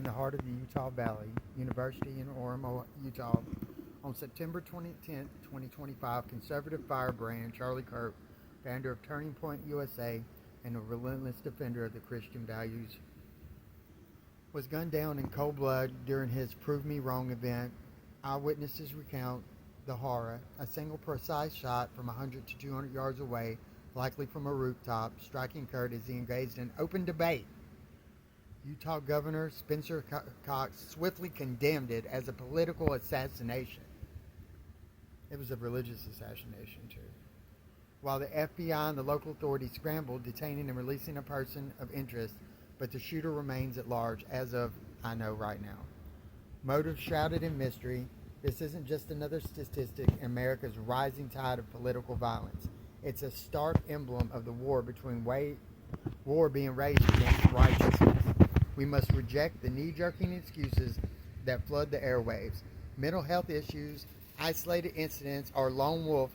the heart of the Utah Valley University in Orem, Utah. On September 10th, 2025, conservative firebrand Charlie Kirk, founder of Turning Point USA and a relentless defender of the Christian values, was gunned down in cold blood during his Prove Me Wrong event. Eyewitnesses recount the horror. A single precise shot from 100 to 200 yards away, likely from a rooftop, striking Kirk as he engaged in open debate. Utah Governor Spencer Cox swiftly condemned it as a political assassination. It was a religious assassination, too. While the FBI and the local authorities scrambled, detaining and releasing a person of interest, but the shooter remains at large as of, I know, right now. Motive shrouded in mystery. This isn't just another statistic in America's rising tide of political violence. It's a stark emblem of the war being waged against righteousness. We must reject the knee-jerking excuses that flood the airwaves. Mental health issues, isolated incidents, or lone wolf.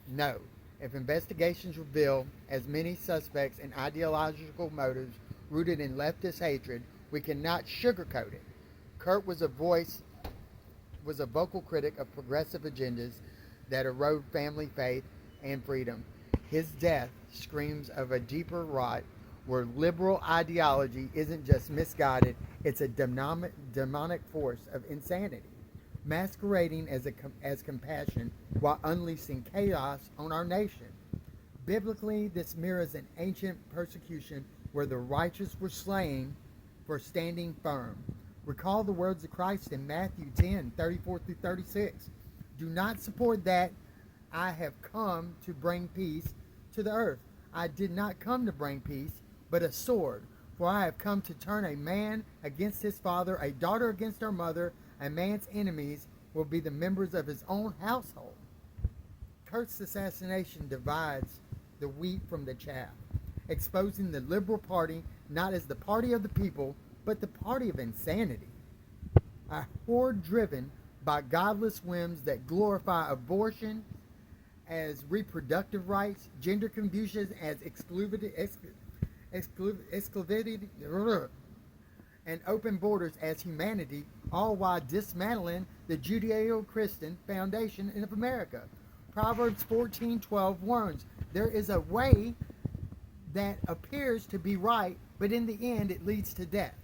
No. If investigations reveal as many suspects and ideological motives rooted in leftist hatred, we cannot sugarcoat it. Kirk was a vocal critic of progressive agendas that erode family faith and freedom. His death screams of a deeper rot where liberal ideology isn't just misguided, it's a demonic force of insanity, masquerading as compassion while unleashing chaos on our nation. Biblically, this mirrors an ancient persecution where the righteous were slain for standing firm. Recall the words of Christ in Matthew 10:34-36. Do not support that. I have come to bring peace to the earth. I did not come to bring peace, but a sword. For I have come to turn a man against his father, a daughter against her mother. A man's enemies will be the members of his own household. Kirk's assassination divides the wheat from the chaff, exposing the Liberal Party not as the party of the people, but the party of insanity. A horde driven by godless whims that glorify abortion as reproductive rights, gender confusion as exclusivity, and open borders as humanity, all while dismantling the Judeo-Christian foundation of America. Proverbs 14:12 warns, there is a way that appears to be right, but in the end it leads to death.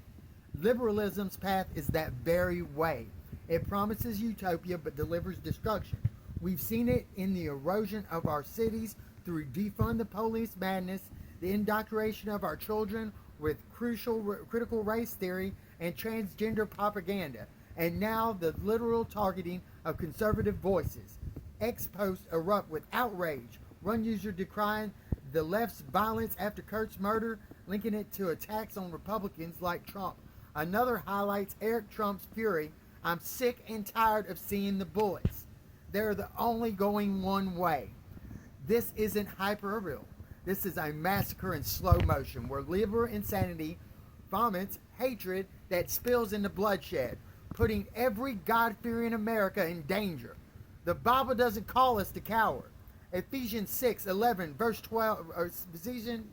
Liberalism's path is that very way. It promises utopia but delivers destruction. We've seen it in the erosion of our cities through defund the police madness, the indoctrination of our children with critical race theory and transgender propaganda, and now the literal targeting of conservative voices. X-posts erupt with outrage. One user decrying the left's violence after Kirk's murder, linking it to attacks on Republicans like Trump. Another highlights Eric Trump's fury. I'm sick and tired of seeing the bullets. They're the only going one way. This isn't hyperbole. This is a massacre in slow motion where liberal insanity vomits hatred that spills into bloodshed, putting every God-fearing America in danger. The Bible doesn't call us to cower. Ephesians 6:11 verse 12, or Ephesians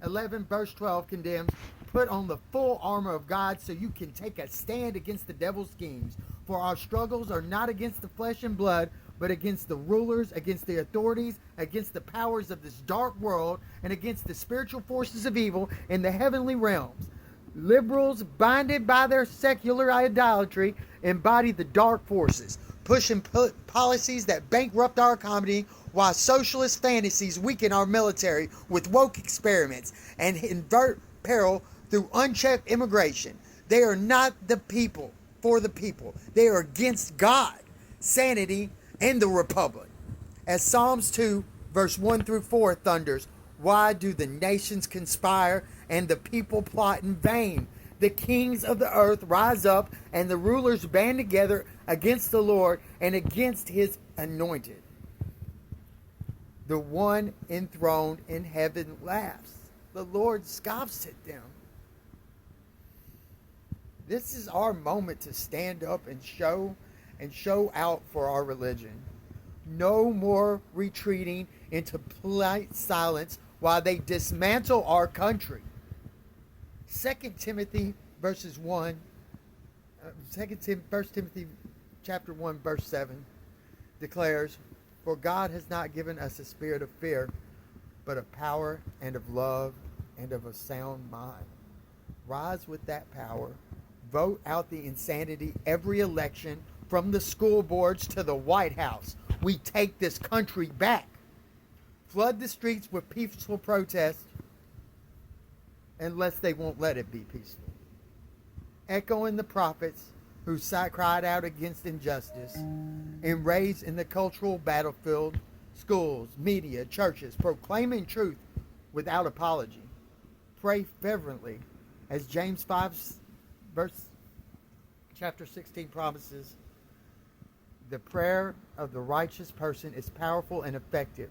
11 verse 12 condemns, put on the full armor of God so you can take a stand against the devil's schemes. For our struggles are not against the flesh and blood, but against the rulers, against the authorities, against the powers of this dark world, and against the spiritual forces of evil in the heavenly realms. Liberals, blinded by their secular idolatry, embody the dark forces, pushing policies that bankrupt our economy, while socialist fantasies weaken our military with woke experiments and invert peril through unchecked immigration. They are not the people for the people. They are against God, sanity, and the republic. As Psalms 2, verse 1-4 thunders, why do the nations conspire and the people plot in vain? The kings of the earth rise up and the rulers band together against the Lord and against his anointed. The one enthroned in heaven laughs. The Lord scoffs at them. This is our moment to stand up and show out for our religion. No more retreating into polite silence while they dismantle our country. 2 Timothy verses 1 1 Timothy chapter 1, verse 7 declares, "For God has not given us a spirit of fear, but of power and of love and of a sound mind." Rise with that power. Vote out the insanity every election, from the school boards to the White House. We take this country back. Flood the streets with peaceful protest, unless they won't let it be peaceful. Echoing the prophets who cried out against injustice, and raised in the cultural battlefield, schools, media, churches, proclaiming truth without apology. Pray fervently, as James 5, chapter 16 promises. The prayer of the righteous person is powerful and effective.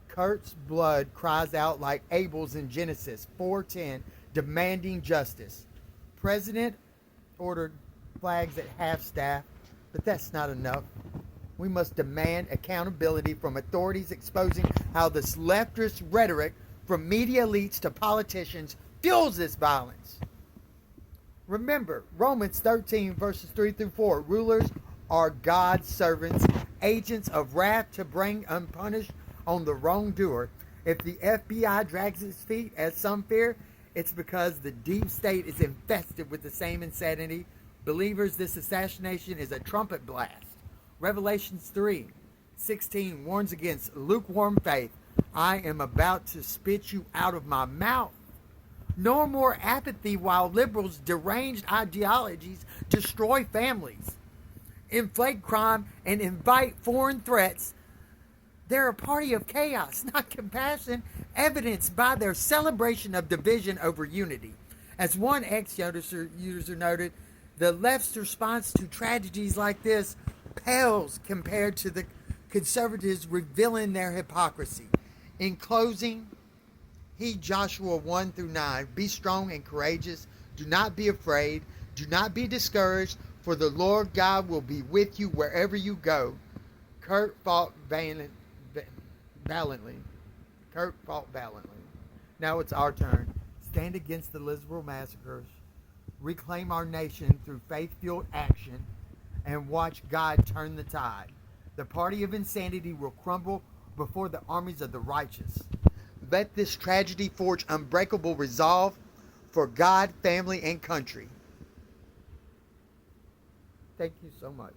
Kurt's blood cries out like Abel's in Genesis 4:10, demanding justice. President ordered flags at half-staff, but that's not enough. We must demand accountability from authorities exposing how this leftist rhetoric from media elites to politicians fuels this violence. Remember, Romans 13, verses 3 through 4, rulers are God's servants, agents of wrath to bring unpunished on the wrongdoer. If the FBI drags its feet, as some fear, it's because the deep state is infested with the same insanity. Believers, this assassination is a trumpet blast. Revelations 3:16 warns against lukewarm faith. I am about to spit you out of my mouth. No more apathy while liberals' deranged ideologies destroy families, inflate crime, and invite foreign threats. They're a party of chaos, not compassion, evidenced by their celebration of division over unity. As one ex-user noted, the left's response to tragedies like this pales compared to the conservatives revealing their hypocrisy. In closing, heed Joshua 1 through 9. Be strong and courageous. Do not be afraid. Do not be discouraged, for the Lord God will be with you wherever you go. Kirk fought valiantly. Kirk fought valiantly. Now it's our turn. Stand against the Lisbon massacres. Reclaim our nation through faith-fueled action, and watch God turn the tide. The party of insanity will crumble before the armies of the righteous. Let this tragedy forge unbreakable resolve for God, family, and country. Thank you so much.